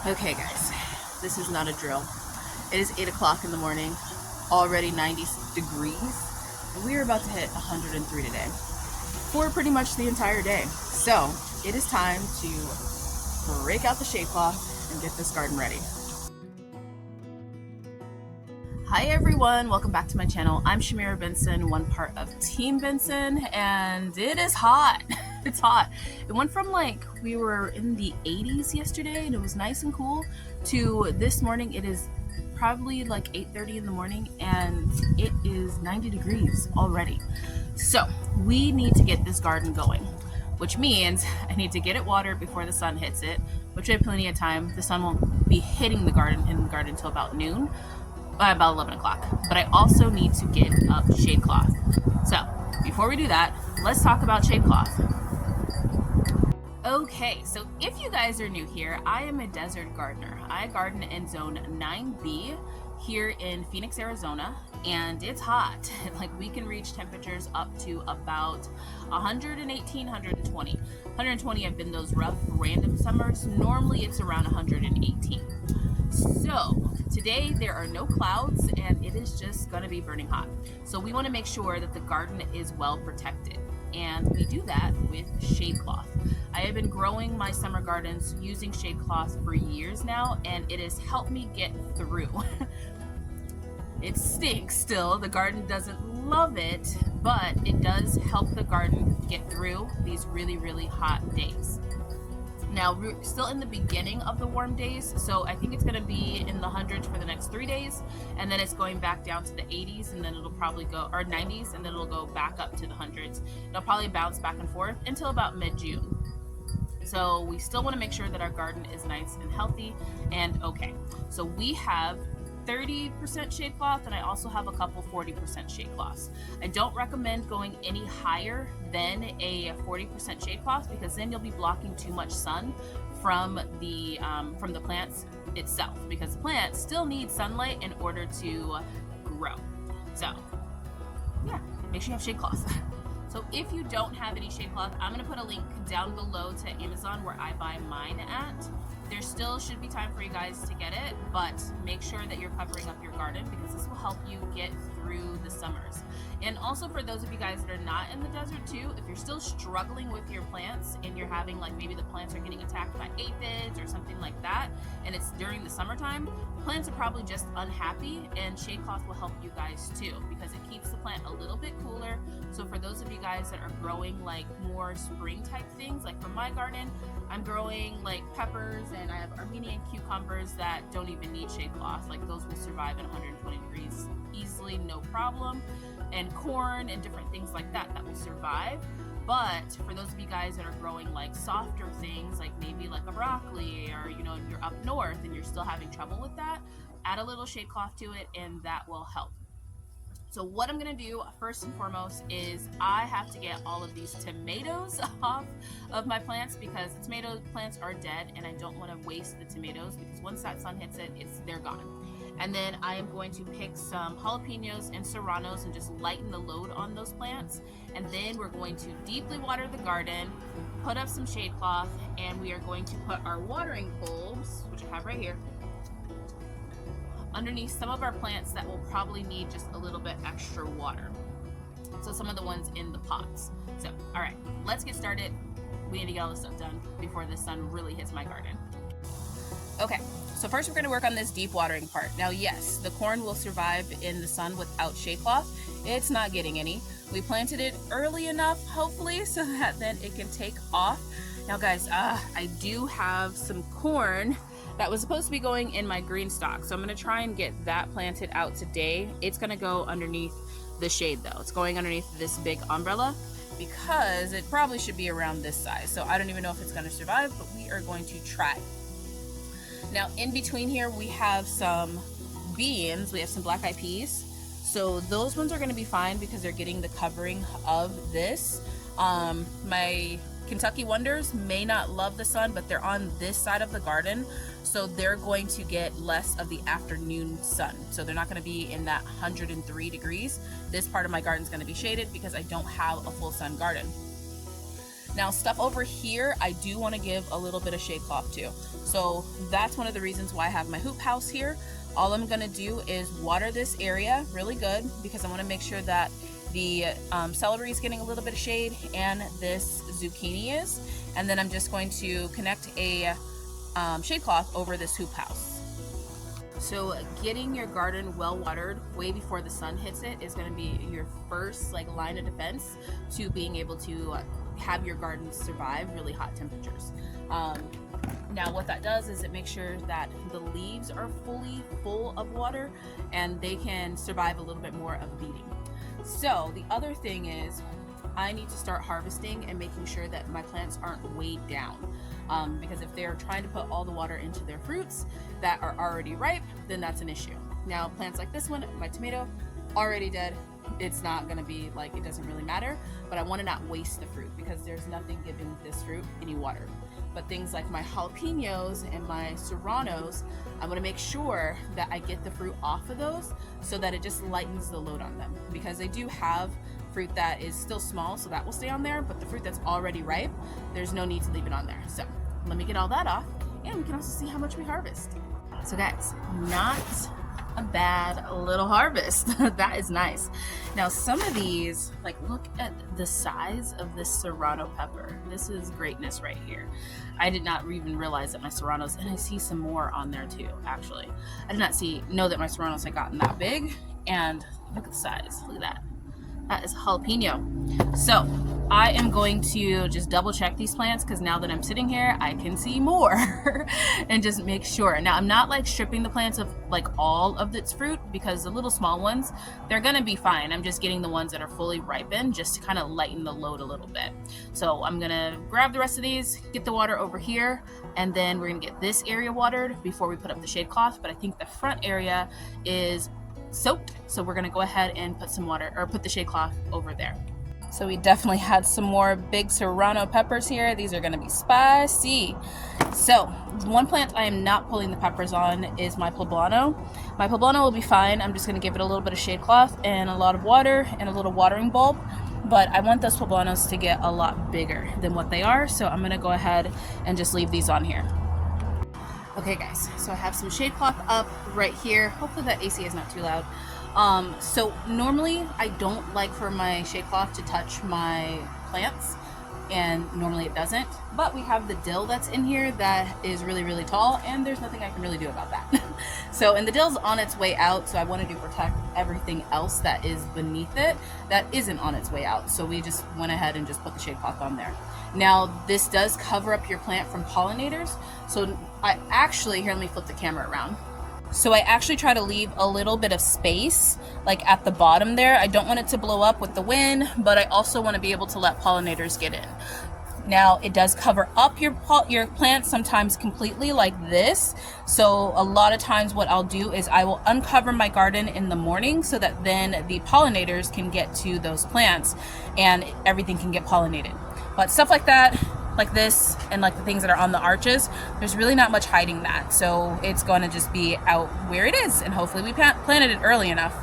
Okay guys, this is not a drill. It is 8 o'clock in the morning, already 90 degrees, and we are about to hit 103 today for pretty much the entire day. So it is time to break out the shade cloth and get this garden ready. Hi everyone, welcome back to my channel. I'm Shamira Benson, one part of Team Benson, and it is hot. It's hot. It went from we were in the 80s yesterday and it was nice and cool to this morning it is probably 8:30 in the morning and it is 90 degrees already. So we need to get this garden going, which means I need to get it watered before the sun hits it, which I have plenty of time. The sun won't be hitting the garden until about noon. About 11 o'clock, but I also need to get up shade cloth. So before we do that, let's talk about shade cloth. Okay, so if you guys are new here, I am a desert gardener. I garden in zone 9B here in Phoenix, Arizona, and it's hot. We can reach temperatures up to about 118, 120. 120 have been those rough random summers. Normally it's around 118. So today there are no clouds and it is just gonna be burning hot. So we wanna make sure that the garden is well protected. And we do that with shade cloth. I have been growing my summer gardens using shade cloth for years now, and it has helped me get through. It stinks still, the garden doesn't love it, but it does help the garden get through these really, really hot days. Now, we're still in the beginning of the warm days, so I think it's going to be in the hundreds for the next 3 days, and then it's going back down to the 80s, and then it'll probably go, or 90s, and then it'll go back up to the hundreds. It'll probably bounce back and forth until about mid-June. So we still want to make sure that our garden is nice and healthy and okay. So we have 30% shade cloth, and I also have a couple 40% shade cloths. I don't recommend going any higher than a 40% shade cloth because then you'll be blocking too much sun from the plants itself, because plants still need sunlight in order to grow. So yeah, make sure you have shade cloth. So if you don't have any shade cloth, I'm going to put a link down below to Amazon where I buy mine at. There still should be time for you guys to get it, but make sure that you're covering up your garden because this will help you get through the summers. And also for those of you guys that are not in the desert too, if you're still struggling with your plants and you're having maybe the plants are getting attacked by aphids or something like that, and it's during the summertime, plants are probably just unhappy, and shade cloth will help you guys too because it keeps the plant a little bit cooler. So for those of you guys that are growing more spring type things, for my garden, I'm growing peppers, and I have Armenian cucumbers that don't even need shade cloth. Those will survive at 120 degrees easily, no problem. And corn and different things like that will survive. But for those of you guys that are growing softer things, maybe a broccoli, or you're up north and you're still having trouble with that, add a little shade cloth to it and that will help. So what I'm gonna do first and foremost is I have to get all of these tomatoes off of my plants because the tomato plants are dead and I don't want to waste the tomatoes because once that sun hits it, they're gone. And then I am going to pick some jalapenos and serranos and just lighten the load on those plants. And then we're going to deeply water the garden, put up some shade cloth, and we are going to put our watering bulbs, which I have right here, underneath some of our plants that will probably need just a little bit extra water. So some of the ones in the pots. So, all right, let's get started. We need to get all this stuff done before the sun really hits my garden. Okay, so first we're going to work on this deep watering part. Now, yes, the corn will survive in the sun without shade cloth. It's not getting any. We planted it early enough, hopefully, so that then it can take off. Now, guys, I do have some corn that was supposed to be going in my green stock, so I'm going to try and get that planted out today. It's going to go underneath the shade, though. It's going underneath this big umbrella because it probably should be around this size. So I don't even know if it's going to survive, but we are going to try. Now, in between here, we have some beans. We have some black eyed peas. So those ones are going to be fine because they're getting the covering of this. My Kentucky Wonders may not love the sun, but they're on this side of the garden, so they're going to get less of the afternoon sun. So they're not going to be in that 103 degrees. This part of my garden is going to be shaded because I don't have a full sun garden. Now stuff over here, I do want to give a little bit of shade cloth to. So that's one of the reasons why I have my hoop house here. All I'm gonna do is water this area really good because I want to make sure that the celery is getting a little bit of shade and this zucchini is. And then I'm just going to connect a shade cloth over this hoop house. So getting your garden well watered way before the sun hits it is going to be your first line of defense to being able to have your garden survive really hot temperatures. Now what that does is it makes sure that the leaves are fully full of water and they can survive a little bit more of beating. So the other thing is I need to start harvesting and making sure that my plants aren't weighed down. Because if they're trying to put all the water into their fruits that are already ripe, then that's an issue. Now plants like this one, my tomato, already dead. It's not gonna be it doesn't really matter, but I wanna not waste the fruit because there's nothing giving this fruit any water. But things like my jalapenos and my serranos, I'm gonna make sure that I get the fruit off of those so that it just lightens the load on them, because they do have fruit that is still small, so that will stay on there, but the fruit that's already ripe, there's no need to leave it on there. So let me get all that off and we can also see how much we harvest. So guys, not a bad little harvest. That is nice. Now some of these, look at the size of this serrano pepper. This is greatness right here. I did not even realize that my serranos, and I see some more on there too, actually. I did not know that my serranos had gotten that big, and look at the size, look at that. That is a jalapeno. So I am going to just double check these plants because now that I'm sitting here, I can see more and just make sure. Now I'm not stripping the plants of all of its fruit because the little small ones, they're gonna be fine. I'm just getting the ones that are fully ripened just to kind of lighten the load a little bit. So I'm gonna grab the rest of these, get the water over here, and then we're gonna get this area watered before we put up the shade cloth. But I think the front area is soaked, so we're gonna go ahead and put some water, or put the shade cloth over there. So we definitely had some more big serrano peppers here. These are gonna be spicy. So one plant I am not pulling the peppers on is my poblano. My poblano will be fine. I'm just gonna give it a little bit of shade cloth and a lot of water and a little watering bulb, but I want those poblanos to get a lot bigger than what they are, so I'm gonna go ahead and just leave these on here. Okay guys, so I have some shade cloth up right here. Hopefully that AC is not too loud. So normally I don't like for my shade cloth to touch my plants, and normally it doesn't, but we have the dill that's in here that is really, really tall, and there's nothing I can really do about that. So, and the dill's on its way out, so I wanted to protect everything else that is beneath it that isn't on its way out. So we just went ahead and just put the shade cloth on there. Now this does cover up your plant from pollinators, so I actually, here, let me flip the camera around. So I actually try to leave a little bit of space at the bottom there. I don't want it to blow up with the wind, but I also want to be able to let pollinators get in. Now it does cover up your plant sometimes completely like this. So a lot of times what I'll do is I will uncover my garden in the morning so that then the pollinators can get to those plants and everything can get pollinated. But stuff like that, like this, and the things that are on the arches, there's really not much hiding that. So it's going to just be out where it is, and hopefully we planted it early enough.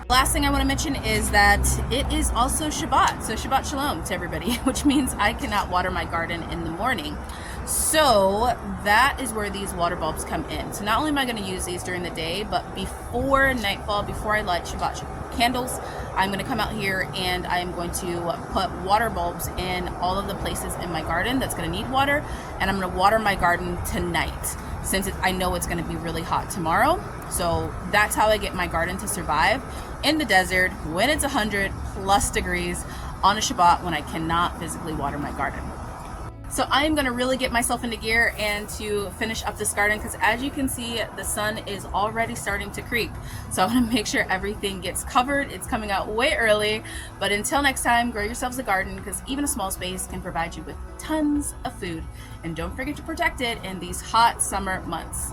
Last thing I want to mention is that it is also Shabbat. So Shabbat Shalom to everybody, which means I cannot water my garden in the morning. So that is where these water bulbs come in. So not only am I going to use these during the day, but before nightfall, before I light Shabbat candles, I'm going to come out here and I'm going to put water bulbs in all of the places in my garden that's going to need water, and I'm going to water my garden tonight since I know it's going to be really hot tomorrow. So that's how I get my garden to survive in the desert when it's 100+ degrees on a Shabbat when I cannot physically water my garden. So I am going to really get myself into gear and to finish up this garden, because as you can see, the sun is already starting to creep. So I want to make sure everything gets covered. It's coming out way early, but until next time, grow yourselves a garden, because even a small space can provide you with tons of food. And don't forget to protect it in these hot summer months.